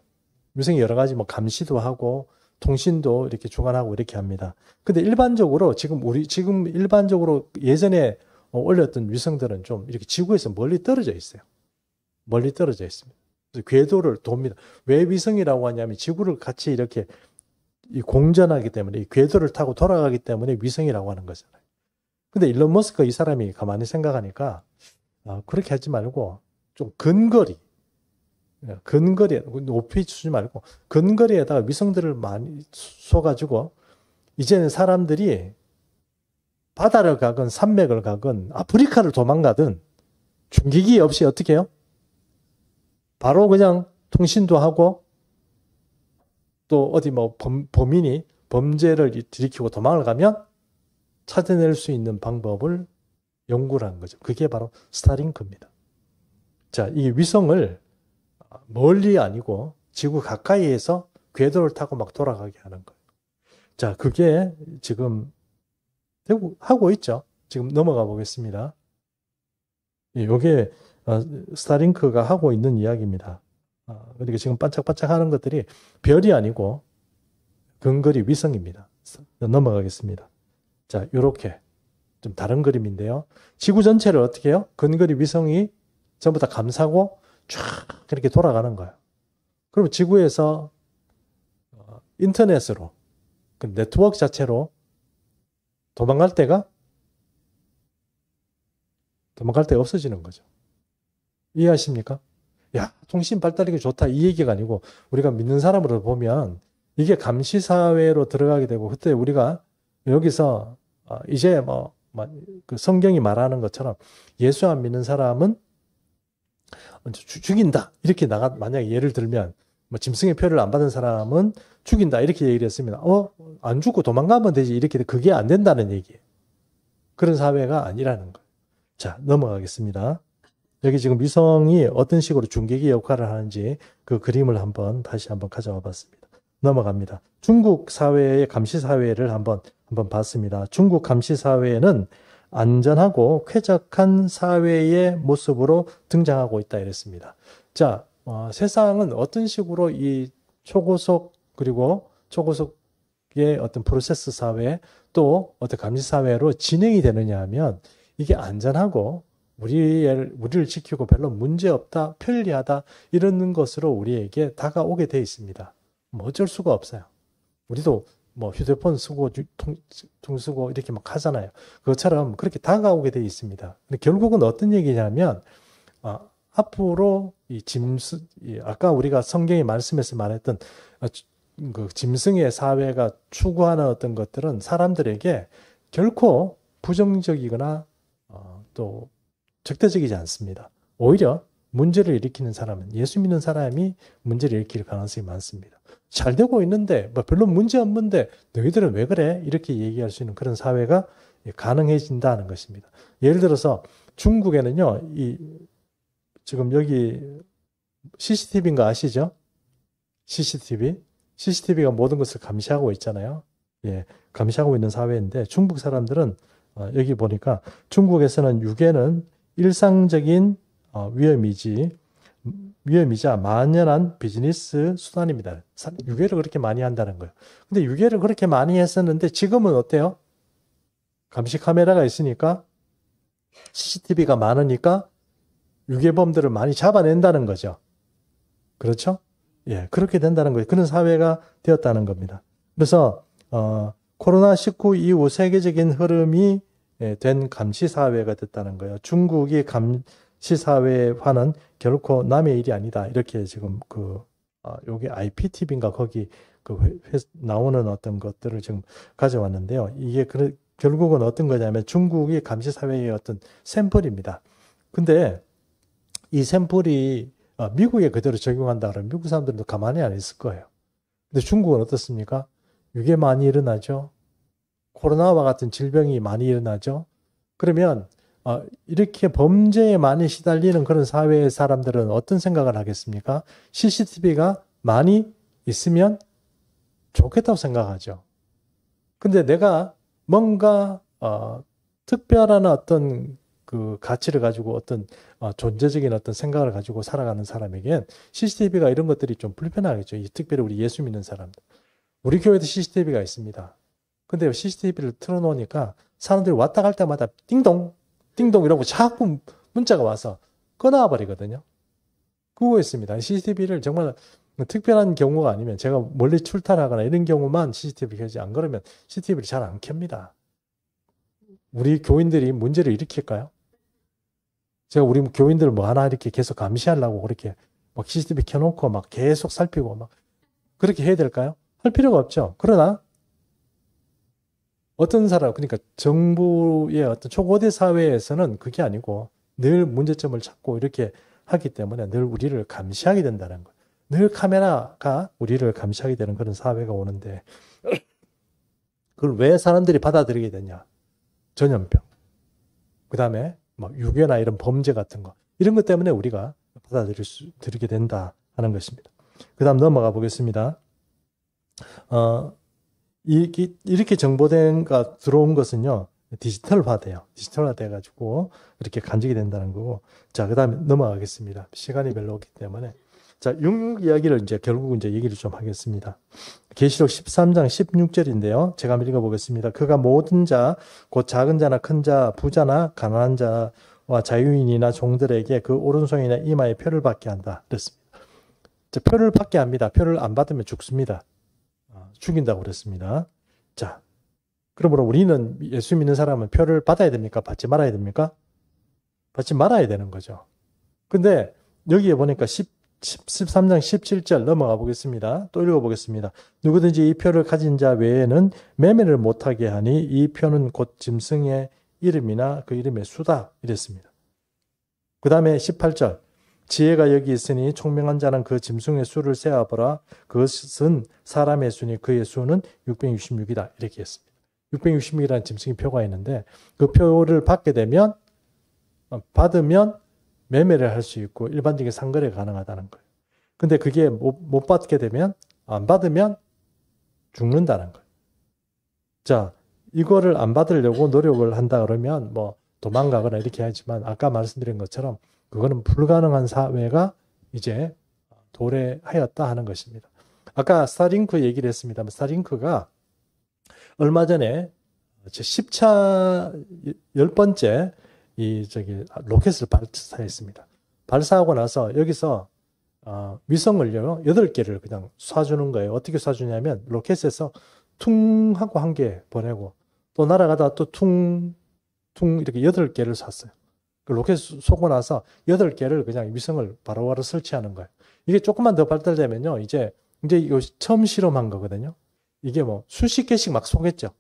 위성이 여러 가지 뭐 감시도 하고 통신도 이렇게 주관하고 이렇게 합니다. 근데 일반적으로 지금 일반적으로 예전에 올렸던 위성들은 좀 이렇게 지구에서 멀리 떨어져 있어요. 멀리 떨어져 있습니다. 그래서 궤도를 돕니다. 왜 위성이라고 하냐면 지구를 같이 이렇게 공전하기 때문에 이 궤도를 타고 돌아가기 때문에 위성이라고 하는 거잖아요. 근데 일론 머스크 이 사람이 가만히 생각하니까 그렇게 하지 말고 좀 근거리 높이 주지 말고 근거리에다가 위성들을 많이 쏘가지고 이제는 사람들이 바다를 가건 산맥을 가건 아프리카를 도망가든 중기기 없이 어떻게 해요? 바로 그냥 통신도 하고 또 어디 뭐 범인이 범죄를 일으키고 도망을 가면 찾아낼 수 있는 방법을 연구를 한 거죠. 그게 바로 스타링크입니다. 자, 이 위성을 멀리 아니고 지구 가까이에서 궤도를 타고 막 돌아가게 하는 거예요. 자, 그게 지금 하고 있죠. 지금 넘어가 보겠습니다. 이게 스타링크가 하고 있는 이야기입니다. 그러니까 지금 반짝반짝 하는 것들이 별이 아니고 근거리 위성입니다. 넘어가겠습니다. 자, 이렇게 좀 다른 그림인데요. 지구 전체를 어떻게 해요? 근거리 위성이 전부 다 감싸고 쫙 이렇게 돌아가는 거예요. 그럼 지구에서 인터넷으로 그 네트워크 자체로 도망갈 데가 없어지는 거죠. 이해하십니까? 야, 통신 발달이 좋다 이 얘기가 아니고 우리가 믿는 사람으로 보면 이게 감시사회로 들어가게 되고 그때 우리가 여기서 이제 그 성경이 말하는 것처럼 예수 안 믿는 사람은 죽인다 이렇게 만약에 예를 들면 뭐 짐승의 표를 안 받은 사람은 죽인다 이렇게 얘기를 했으면 안 죽고 도망가면 되지 이렇게 그게 안 된다는 얘기예요. 그런 사회가 아니라는 거예요. 자, 넘어가겠습니다. 여기 지금 위성이 어떤 식으로 중계기 역할을 하는지 그 그림을 다시 한번 가져와 봤습니다. 넘어갑니다. 중국 사회의 감시 사회를 한번 봤습니다. 중국 감시 사회는 안전하고 쾌적한 사회의 모습으로 등장하고 있다 이랬습니다. 자, 세상은 어떤 식으로 이 초고속 그리고 초고속의 어떤 프로세스 사회 또 어떤 감시 사회로 진행이 되느냐 하면 이게 안전하고 우리를 지키고 별로 문제 없다, 편리하다 이런 것으로 우리에게 다가오게 돼 있습니다. 뭐 어쩔 수가 없어요. 우리도 뭐 휴대폰 쓰고 통 쓰고 이렇게 막 하잖아요. 그것처럼 그렇게 다가오게 돼 있습니다. 근데 결국은 어떤 얘기냐면 앞으로 아까 우리가 성경의 말씀에서 말했던 그 짐승의 사회가 추구하는 어떤 것들은 사람들에게 결코 부정적이거나 또 적대적이지 않습니다. 오히려 문제를 일으키는 사람은 예수 믿는 사람이 문제를 일으킬 가능성이 많습니다. 잘 되고 있는데 별로 문제 없는데 너희들은 왜 그래? 이렇게 얘기할 수 있는 그런 사회가 가능해진다는 것입니다. 예를 들어서 중국에는요. 지금 여기 CCTV인 거 아시죠? CCTV가 모든 것을 감시하고 있잖아요. 예, 감시하고 있는 사회인데 중국 사람들은 여기 보니까 중국에서는 유괴는 일상적인 위험이자 만연한 비즈니스 수단입니다. 유괴를 그렇게 많이 한다는 거예요. 근데 유괴를 그렇게 많이 했었는데 지금은 어때요? 감시 카메라가 있으니까 CCTV가 많으니까 유괴범들을 많이 잡아낸다는 거죠. 그렇죠? 예, 그렇게 된다는 거예요. 그런 사회가 되었다는 겁니다. 그래서 코로나19 이후 세계적인 흐름이 된 감시 사회가 됐다는 거예요. 중국이 감시 사회화는 결코 남의 일이 아니다. 이렇게 지금 여기 IPTV인가 거기 나오는 어떤 것들을 지금 가져왔는데요. 이게 결국은 어떤 거냐면 중국이 감시 사회의 어떤 샘플입니다. 근데 이 샘플이 미국에 그대로 적용한다 그러면 미국 사람들도 가만히 안 있을 거예요. 근데 중국은 어떻습니까? 이게 많이 일어나죠. 코로나와 같은 질병이 많이 일어나죠. 그러면 이렇게 범죄에 많이 시달리는 그런 사회의 사람들은 어떤 생각을 하겠습니까? CCTV가 많이 있으면 좋겠다고 생각하죠. 근데 내가 뭔가 특별한 어떤 그 가치를 가지고 어떤 존재적인 어떤 생각을 가지고 살아가는 사람에겐 CCTV가 이런 것들이 좀 불편하겠죠. 특별히 우리 예수 믿는 사람들. 우리 교회도 CCTV가 있습니다. 근데 CCTV를 틀어놓으니까 사람들이 왔다 갈 때마다 띵동, 띵동 이러고 자꾸 문자가 와서 끊어와 버리거든요. 그거 있습니다. CCTV를 정말 특별한 경우가 아니면 제가 멀리 출타하거나 이런 경우만 CCTV 켜지 안 그러면 CCTV를 잘 안 켭니다. 우리 교인들이 문제를 일으킬까요? 제가 우리 교인들 뭐 하나 이렇게 계속 감시하려고 그렇게 막 CCTV 켜놓고 막 계속 살피고 막 그렇게 해야 될까요? 할 필요가 없죠. 그러나 어떤 사람, 그러니까 정부의 어떤 초고대 사회에서는 그게 아니고 늘 문제점을 찾고 이렇게 하기 때문에 늘 우리를 감시하게 된다는 거예요. 늘 카메라가 우리를 감시하게 되는 그런 사회가 오는데 그걸 왜 사람들이 받아들이게 되냐? 전염병. 그 다음에 막 유괴나 이런 범죄 같은 거. 이런 것 때문에 우리가 받아들이게 된다 하는 것입니다. 그 다음 넘어가 보겠습니다. 이렇게 정보가 들어온 것은요, 디지털화돼요. 디지털화돼가지고 이렇게 간직이 된다는 거고. 자, 그 다음에 넘어가겠습니다. 시간이 별로 없기 때문에. 자, 육육 이야기를 이제 결국 이제 얘기를 좀 하겠습니다. 계시록 13장 16절인데요. 제가 한번 읽어보겠습니다. 그가 모든 자, 곧 작은 자나 큰 자, 부자나 가난한 자와 자유인이나 종들에게 그 오른손이나 이마에 표를 받게 한다. 그랬습니다. 자, 표를 받게 합니다. 표를 안 받으면 죽습니다. 죽인다고 그랬습니다. 자, 그러므로 우리는 예수 믿는 사람은 표를 받아야 됩니까? 받지 말아야 됩니까? 받지 말아야 되는 거죠. 근데 여기에 보니까 13장 17절 넘어가 보겠습니다. 또 읽어보겠습니다. 누구든지 이 표를 가진 자 외에는 매매를 못하게 하니 이 표는 곧 짐승의 이름이나 그 이름의 수다 이랬습니다. 그 다음에 18절 지혜가 여기 있으니 총명한 자는 그 짐승의 수를 세어보라. 그것은 사람의 수니 그의 수는 666이다. 이렇게 했습니다. 666이라는 짐승의 표가 있는데 그 표를 받으면 매매를 할 수 있고 일반적인 상거래가 가능하다는 거예요. 근데 그게 못 받게 되면 안 받으면 죽는다는 거예요. 자, 이거를 안 받으려고 노력을 한다 그러면 뭐 도망가거나 이렇게 하지만 아까 말씀드린 것처럼 그거는 불가능한 사회가 이제 도래하였다 하는 것입니다. 아까 스타링크 얘기를 했습니다만 스타링크가 얼마 전에 10차 10번째 로켓을 발사했습니다. 발사하고 나서 여기서 위성을요 8개를 그냥 쏴주는 거예요. 어떻게 쏴주냐면 로켓에서 퉁 하고 한 개 보내고 또 날아가다 또 퉁 이렇게 8개를 쐈어요. 그 로켓 쏘고 나서 8개를 그냥 위성을 바로바로 설치하는 거예요. 이게 조금만 더 발달되면요 이제 이거 처음 실험한 거거든요. 이게 뭐 수십 개씩 막 쏘겠죠.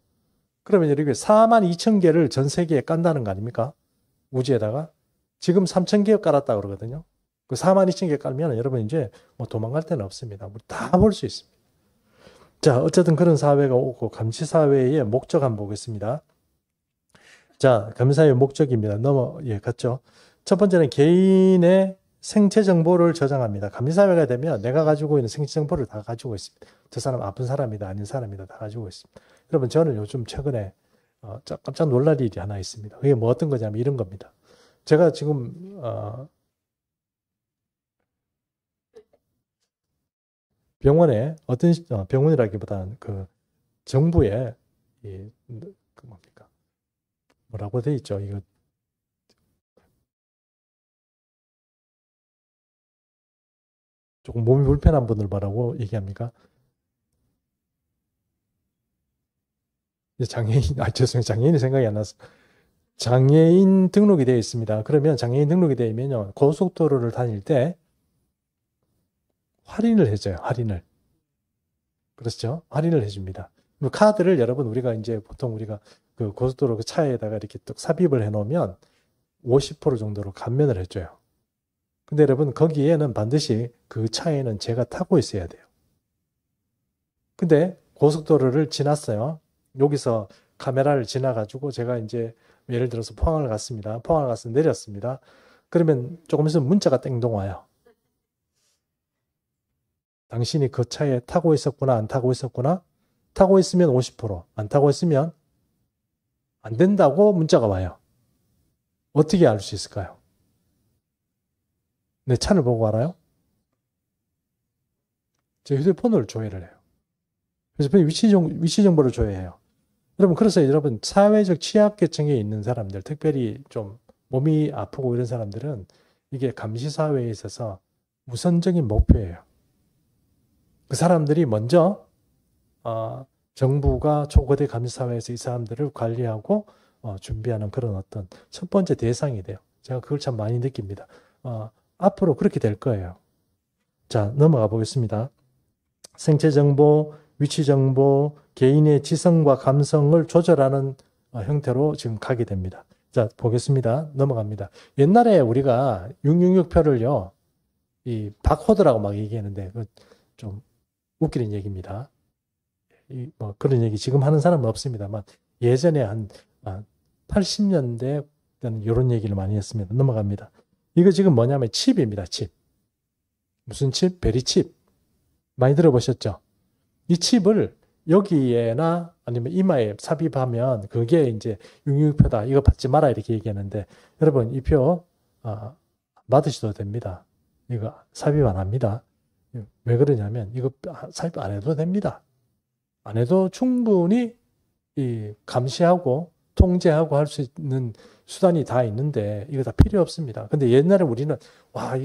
그러면 이렇게 42,000개를 전 세계에 깐다는 거 아닙니까? 우주에다가 지금 3,000개 깔았다 그러거든요. 그 42,000개 깔면 여러분 이제 뭐 도망갈 데는 없습니다. 다 볼 수 있습니다. 자, 어쨌든 그런 사회가 오고 감시 사회의 목적 한번 보겠습니다. 자, 감시 사회의 목적입니다. 갔죠. 첫 번째는 개인의 생체 정보를 저장합니다. 감시 사회가 되면 내가 가지고 있는 생체 정보를 다 가지고 있습니다. 저 사람 아픈 사람이다, 아닌 사람이다 다 가지고 있습니다. 여러분 저는 요즘 최근에 깜짝 놀랄 일이 하나 있습니다. 그게 뭐 어떤 거냐면 이런 겁니다. 제가 지금 병원에 병원이라기보다는 그 정부에 뭡니까 뭐라고 돼 있죠? 이거 조금 몸이 불편한 분들 뭐라고 얘기합니까? 장애인, 죄송해요. 장애인이 생각이 안 나서. 장애인 등록이 되어 있습니다. 그러면 장애인 등록이 되어 있면요. 고속도로를 다닐 때 할인을 해줘요. 할인을. 그렇죠? 할인을 해줍니다. 카드를 여러분 우리가 이제 보통 우리가 그 고속도로 그 차에다가 이렇게 또 삽입을 해 놓으면 50% 정도로 감면을 해줘요. 근데 여러분 거기에는 반드시 그 차에는 제가 타고 있어야 돼요. 근데 고속도로를 지났어요. 여기서 카메라를 지나가지고 제가 이제 예를 들어서 포항을 갔습니다. 포항을 가서 내렸습니다. 그러면 조금 있으면 문자가 땡동 와요. 당신이 그 차에 타고 있었구나, 안 타고 있었구나? 타고 있으면 50%, 안 타고 있으면 안 된다고 문자가 와요. 어떻게 알 수 있을까요? 내 차를 보고 알아요? 제 휴대폰으로 조회를 해요. 그래서 위치 정보를 조회해요. 여러분, 그래서 여러분, 사회적 취약계층에 있는 사람들, 특별히 좀 몸이 아프고 이런 사람들은 이게 감시사회에 있어서 우선적인 목표예요. 그 사람들이 먼저, 정부가 초거대 감시사회에서 이 사람들을 관리하고 준비하는 그런 어떤 첫 번째 대상이 돼요. 제가 그걸 참 많이 느낍니다. 앞으로 그렇게 될 거예요. 자, 넘어가 보겠습니다. 생체 정보, 위치 정보, 개인의 지성과 감성을 조절하는 형태로 지금 가게 됩니다. 자, 보겠습니다. 넘어갑니다. 옛날에 우리가 666표를요, 이 바코드라고 막 얘기했는데, 좀 웃기는 얘기입니다. 뭐 그런 얘기 지금 하는 사람은 없습니다만, 예전에 한 80년대 때는 이런 얘기를 많이 했습니다. 넘어갑니다. 이거 지금 뭐냐면 칩입니다. 칩. 무슨 칩? 베리칩. 많이 들어보셨죠? 이 칩을 여기에나 아니면 이마에 삽입하면 그게 이제 666표다. 이거 받지 마라 이렇게 얘기하는데 여러분 이 표 받으셔도 됩니다. 이거 삽입 안 합니다. 왜 그러냐면 이거 삽입 안 해도 됩니다. 안 해도 충분히 이 감시하고 통제하고 할 수 있는 수단이 다 있는데 이거 다 필요 없습니다. 근데 옛날에 우리는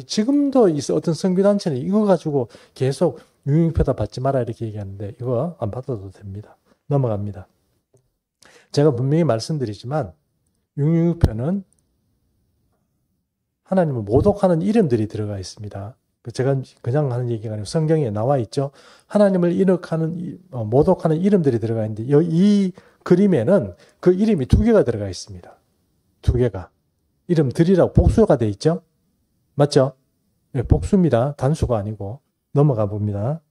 지금도 어떤 선교단체는 이거 가지고 계속 666표다 받지 마라 이렇게 얘기하는데 이거 안 받아도 됩니다. 넘어갑니다. 제가 분명히 말씀드리지만 666표는 하나님을 모독하는 이름들이 들어가 있습니다. 제가 그냥 하는 얘기가 아니고 성경에 나와 있죠. 하나님을 모독하는 이름들이 들어가 있는데 이 그림에는 그 이름이 2개가 들어가 있습니다. 2개가. 이름들이라고 복수가 돼 있죠. 맞죠? 네, 복수입니다. 단수가 아니고. 넘어가 봅니다.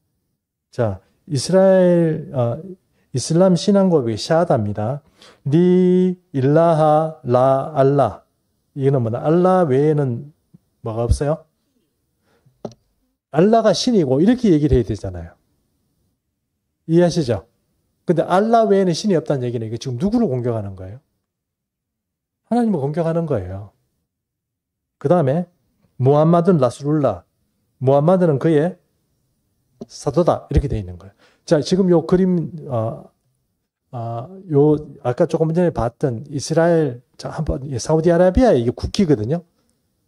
자, 이슬람 신앙 고백이 샤하다입니다. 리 일라하 라 알라. 이거는 뭐냐? 알라 외에는 뭐가 없어요? 알라가 신이고 이렇게 얘기를 해야 되잖아요. 이해하시죠? 근데 알라 외에는 신이 없다는 얘기는 이게 지금 누구를 공격하는 거예요? 하나님을 공격하는 거예요. 그 다음에 무함마드는 라술룰라. 무함마드는 그의 사도다. 이렇게 되어 있는 거예요. 자, 지금 요 그림, 아까 조금 전에 봤던 이스라엘, 사우디아라비아 이게 국기거든요.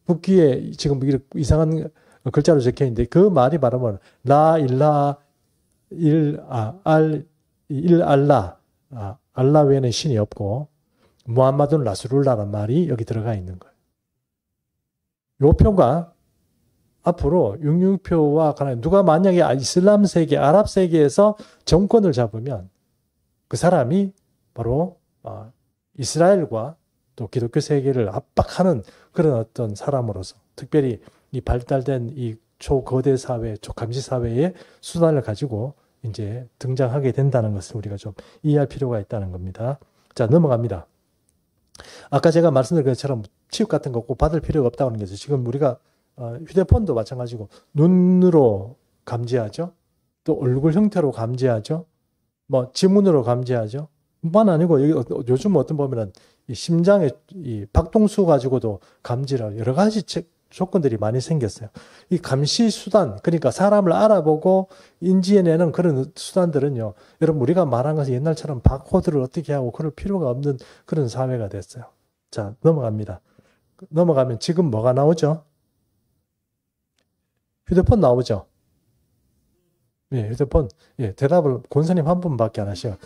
국기에 지금 이상한 글자로 적혀 있는데 그 말이 말하면 라 일라 알라 알라 외에는 신이 없고 무함마드는 라술룰라라는 말이 여기 들어가 있는 거예요. 요 표가 앞으로 666표와 누가 만약에 이슬람 세계, 아랍 세계에서 정권을 잡으면 그 사람이 바로 이스라엘과 또 기독교 세계를 압박하는 그런 어떤 사람으로서 특별히 이 발달된 이 초거대 사회, 초감시 사회의 수단을 가지고 이제 등장하게 된다는 것을 우리가 좀 이해할 필요가 있다는 겁니다. 자, 넘어갑니다. 아까 제가 말씀드린 것처럼 칩 같은 거 꼭 받을 필요가 없다고 하는 거죠. 지금 우리가 휴대폰도 마찬가지고 눈으로 감지하죠. 또 얼굴 형태로 감지하죠. 뭐 지문으로 감지하죠. 뿐만 아니고 요즘 어떤 보면은 이 심장의 이 박동수 가지고도 감지를 여러 가지 조건들이 많이 생겼어요. 이 감시 수단, 그러니까 사람을 알아보고 인지해내는 그런 수단들은요. 여러분 우리가 말한 것은 옛날처럼 바코드를 어떻게 하고 그럴 필요가 없는 그런 사회가 됐어요. 자, 넘어갑니다. 넘어가면 지금 뭐가 나오죠? 휴대폰 나오죠? 예, 휴대폰. 예, 대답을 권사님 한 분밖에 안 하셔요.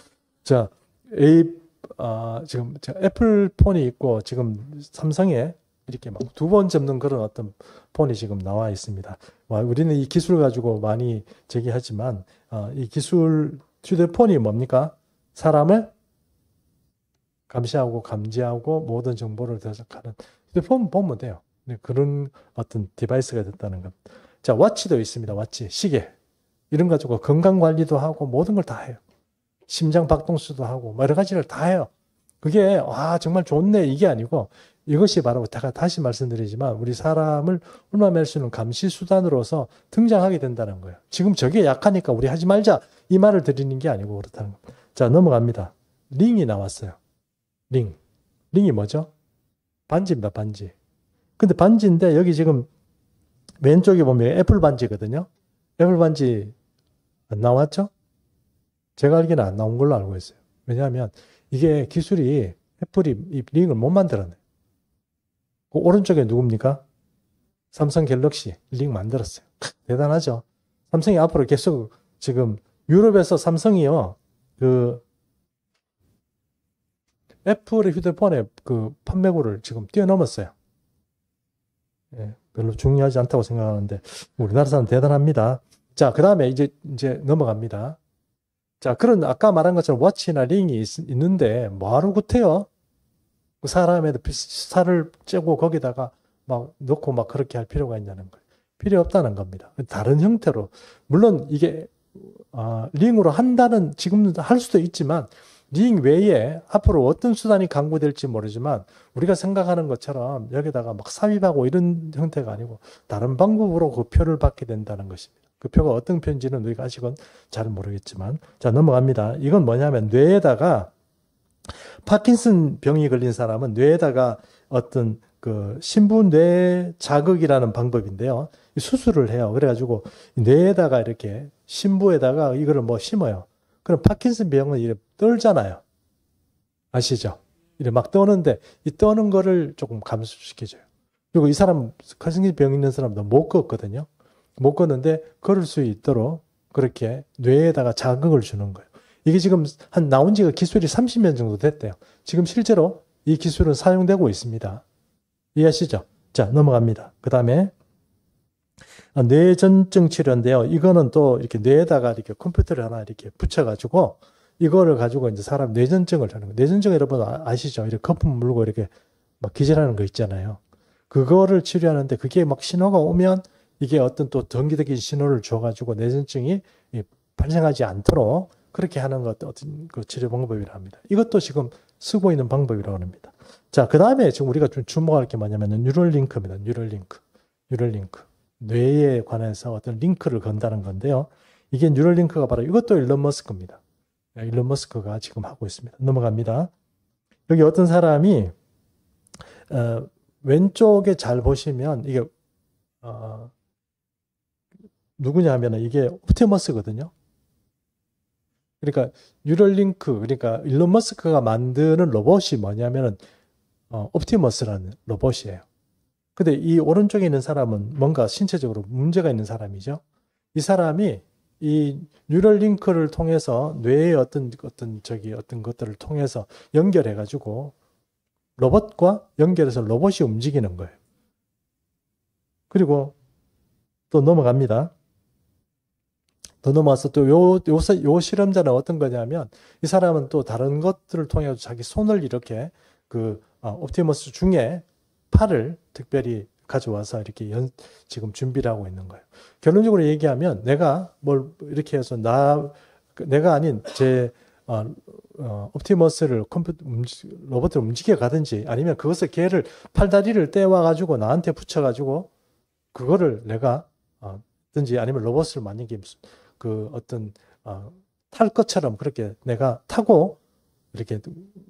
자, 지금 애플 폰이 있고 지금 삼성에 이렇게 막 두 번 접는 그런 어떤 폰이 지금 나와 있습니다. 우리는 이 기술 가지고 많이 제기하지만 이 기술 휴대폰이 뭡니까? 사람을 감시하고 감지하고 모든 정보를 대적하는 휴대폰 보면 돼요. 그런 어떤 디바이스가 됐다는 것. 자, 워치도 있습니다. 워치, 시계. 이런 거 가지고 건강 관리도 하고 모든 걸 다 해요. 심장 박동수도 하고 여러 가지를 다 해요. 그게 정말 좋네 이게 아니고 이것이 바로 다시 말씀드리지만 우리 사람을 훑어낼 수 있는 감시 수단으로서 등장하게 된다는 거예요. 지금 저게 약하니까 우리 하지 말자 이 말을 드리는 게 아니고 그렇다는 겁니다. 자, 넘어갑니다. 링이 나왔어요. 링이 뭐죠? 반지입니다. 반지. 근데 반지인데 여기 지금 왼쪽에 보면 애플 반지거든요. 애플 반지 안 나왔죠? 제가 알기는 안 나온 걸로 알고 있어요. 왜냐하면 이게 기술이 애플이 이 링을 못 만들었네. 그 오른쪽에 누굽니까? 삼성 갤럭시 링 만들었어요. 대단하죠? 삼성이 앞으로 계속 지금 유럽에서 삼성이요. 그 애플의 휴대폰의 그 판매고를 지금 뛰어넘었어요. 예, 별로 중요하지 않다고 생각하는데 우리나라 사람 대단합니다. 자, 그 다음에 이제 넘어갑니다. 자, 그런 아까 말한 것처럼 워치나 링이 있는데 뭐하러 굿해요? 그 사람에도 살을 째고 거기다가 막 넣고 막 그렇게 할 필요가 있냐는 거예요. 필요 없다는 겁니다. 다른 형태로 물론 이게 링으로 한다는 지금은 할 수도 있지만 링 외에 앞으로 어떤 수단이 강구될지 모르지만 우리가 생각하는 것처럼 여기다가 막 삽입하고 이런 형태가 아니고 다른 방법으로 그 표를 받게 된다는 것입니다. 그 표가 어떤 표인지는 우리가 아직은 잘 모르겠지만 자, 넘어갑니다. 이건 뭐냐면 뇌에다가 파킨슨 병이 걸린 사람은 뇌에다가 어떤 그 신부뇌 자극이라는 방법인데요. 수술을 해요. 그래가지고 뇌에다가 이렇게 신부에다가 이거를 뭐 심어요. 그럼 파킨슨 병은 이렇게 떨잖아요. 아시죠? 이렇게 막 떠는데 이 떠는 거를 조금 감소시켜줘요. 그리고 이 사람 파킨슨 병 있는 사람도 못 걷거든요. 못 걷는데 걸을 수 있도록 그렇게 뇌에다가 자극을 주는 거예요. 이게 지금 나온 지가 기술이 30년 정도 됐대요. 지금 실제로 이 기술은 사용되고 있습니다. 이해하시죠? 자, 넘어갑니다. 그 다음에 뇌전증 치료인데요. 이거는 또 이렇게 뇌에다가 이렇게 컴퓨터를 하나 이렇게 붙여가지고 이거를 가지고 이제 사람 뇌전증을 하는 거예요. 뇌전증 여러분 아시죠? 이렇게 거품 물고 이렇게 막 기절하는 거 있잖아요. 그거를 치료하는데 그게 막 신호가 오면 이게 어떤 또 전기적인 신호를 줘가지고 뇌전증이 발생하지 않도록 그렇게 하는 것 어떤 그 치료 방법이라 합니다. 이것도 지금 쓰고 있는 방법이라고 합니다. 자, 그 다음에 지금 우리가 좀 주목할 게 뭐냐면은 뉴럴링크입니다. 뉴럴링크. 뇌에 관해서 어떤 링크를 건다는 건데요. 이게 뉴럴링크가 바로 이것도 일론 머스크입니다. 일론 머스크가 지금 하고 있습니다. 넘어갑니다. 여기 어떤 사람이 왼쪽에 잘 보시면 이게 누구냐 하면은 이게 옵티머스거든요. 그러니까 뉴럴링크, 그러니까 일론 머스크가 만드는 로봇이 뭐냐면은 옵티머스라는 로봇이에요. 근데 이 오른쪽에 있는 사람은 뭔가 신체적으로 문제가 있는 사람이죠. 이 사람이 이 뉴럴링크를 통해서 뇌의 어떤 것들을 통해서 연결해 가지고 로봇과 연결해서 로봇이 움직이는 거예요. 그리고 또 넘어갑니다. 더 넘어와서 또 요 실험자는 어떤 거냐면 이 사람은 또 다른 것들을 통해서 자기 손을 이렇게 그 옵티머스 중에 팔을 특별히 가져와서 이렇게 지금 준비를 하고 있는 거예요. 결론적으로 얘기하면 내가 뭘 이렇게 해서 내가 아닌 제 옵티머스를 로봇을 움직여 가든지 아니면 그것을 걔를 팔다리를 떼와 가지고 나한테 붙여 가지고 그거를 내가 든지 아니면 로봇을 만약에 그 어떤 탈 것처럼 그렇게 내가 타고 이렇게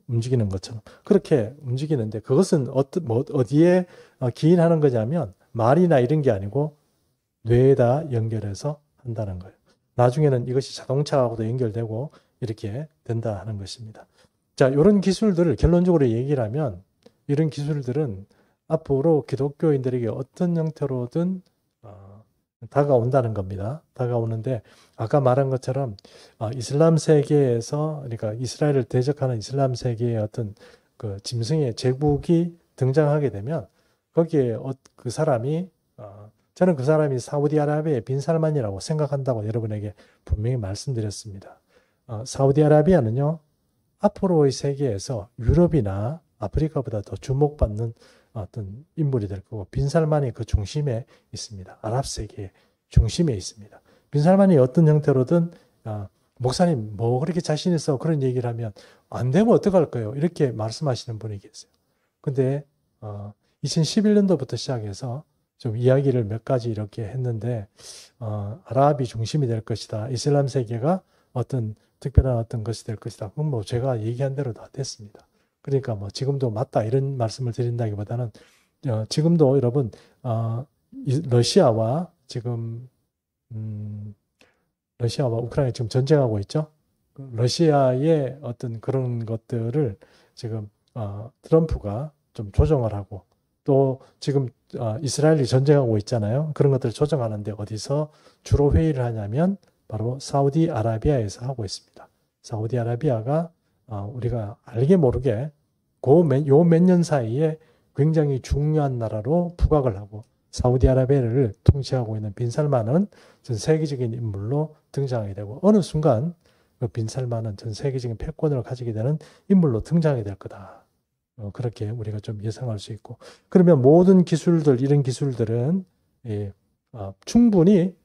움직이는 것처럼 그렇게 움직이는데 그것은 어디에 기인하는 거냐면 말이나 이런 게 아니고 뇌에다 연결해서 한다는 거예요. 나중에는 이것이 자동차하고도 연결되고 이렇게 된다 하는 것입니다. 자, 이런 기술들을 결론적으로 얘기를 하면 이런 기술들은 앞으로 기독교인들에게 어떤 형태로든 다가온다는 겁니다. 다가오는데 아까 말한 것처럼 이슬람 세계에서 그러니까 이스라엘을 대적하는 이슬람 세계의 어떤 그 짐승의 제국이 등장하게 되면 거기에 그 사람이 저는 그 사람이 사우디아라비아의 빈살만이라고 생각한다고 여러분에게 분명히 말씀드렸습니다. 사우디아라비아는요, 앞으로의 세계에서 유럽이나 아프리카보다 더 주목받는 어떤 인물이 될 거고, 빈살만이 그 중심에 있습니다. 아랍 세계의 중심에 있습니다. 빈살만이 어떤 형태로든 목사님 뭐 그렇게 자신 있어 그런 얘기를 하면 안 되면 어떡할 거예요? 이렇게 말씀하시는 분이 계세요. 근데 2011년도부터 시작해서 좀 이야기를 몇 가지 이렇게 했는데 아랍이 중심이 될 것이다. 이슬람 세계가 어떤 특별한 어떤 것이 될 것이다. 그건 뭐 제가 얘기한 대로 다 됐습니다. 그러니까 뭐 지금도 맞다 이런 말씀을 드린다기보다는 지금도 여러분 러시아와 지금 러시아와 우크라이나 지금 전쟁하고 있죠. 러시아의 어떤 그런 것들을 지금 트럼프가 좀 조정을 하고 또 지금 이스라엘이 전쟁하고 있잖아요. 그런 것들을 조정하는데 어디서 주로 회의를 하냐면 바로 사우디아라비아에서 하고 있습니다. 사우디아라비아가 우리가 알게 모르게 요 몇 년 사이에 굉장히 중요한 나라로 부각을 하고 사우디아라비아를 통치하고 있는 빈살만은 전 세계적인 인물로 등장하게 되고 어느 순간 그 빈살만은 전 세계적인 패권을 가지게 되는 인물로 등장하게 될 거다. 그렇게 우리가 좀 예상할 수 있고 그러면 모든 기술들 이런 기술들은 충분히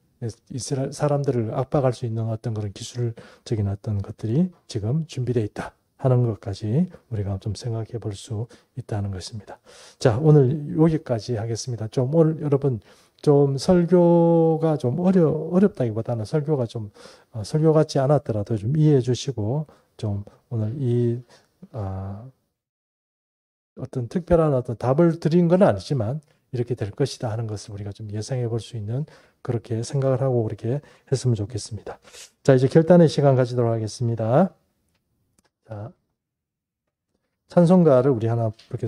이스라엘 사람들을 압박할 수 있는 어떤 그런 기술적인 어떤 것들이 지금 준비되어 있다 하는 것까지 우리가 좀 생각해 볼 수 있다는 것입니다. 자, 오늘 여기까지 하겠습니다. 좀 오늘 여러분 좀 설교가 좀 어렵다기보다는 설교가 좀 설교 같지 않았더라도 좀 이해해 주시고 좀 오늘 이 어떤 특별한 어떤 답을 드린 건 아니지만 이렇게 될 것이다 하는 것을 우리가 좀 예상해 볼 수 있는 그렇게 생각을 하고 그렇게 했으면 좋겠습니다. 자, 이제 결단의 시간 가지도록 하겠습니다. 자, 찬송가를 우리 하나 부르겠습니다.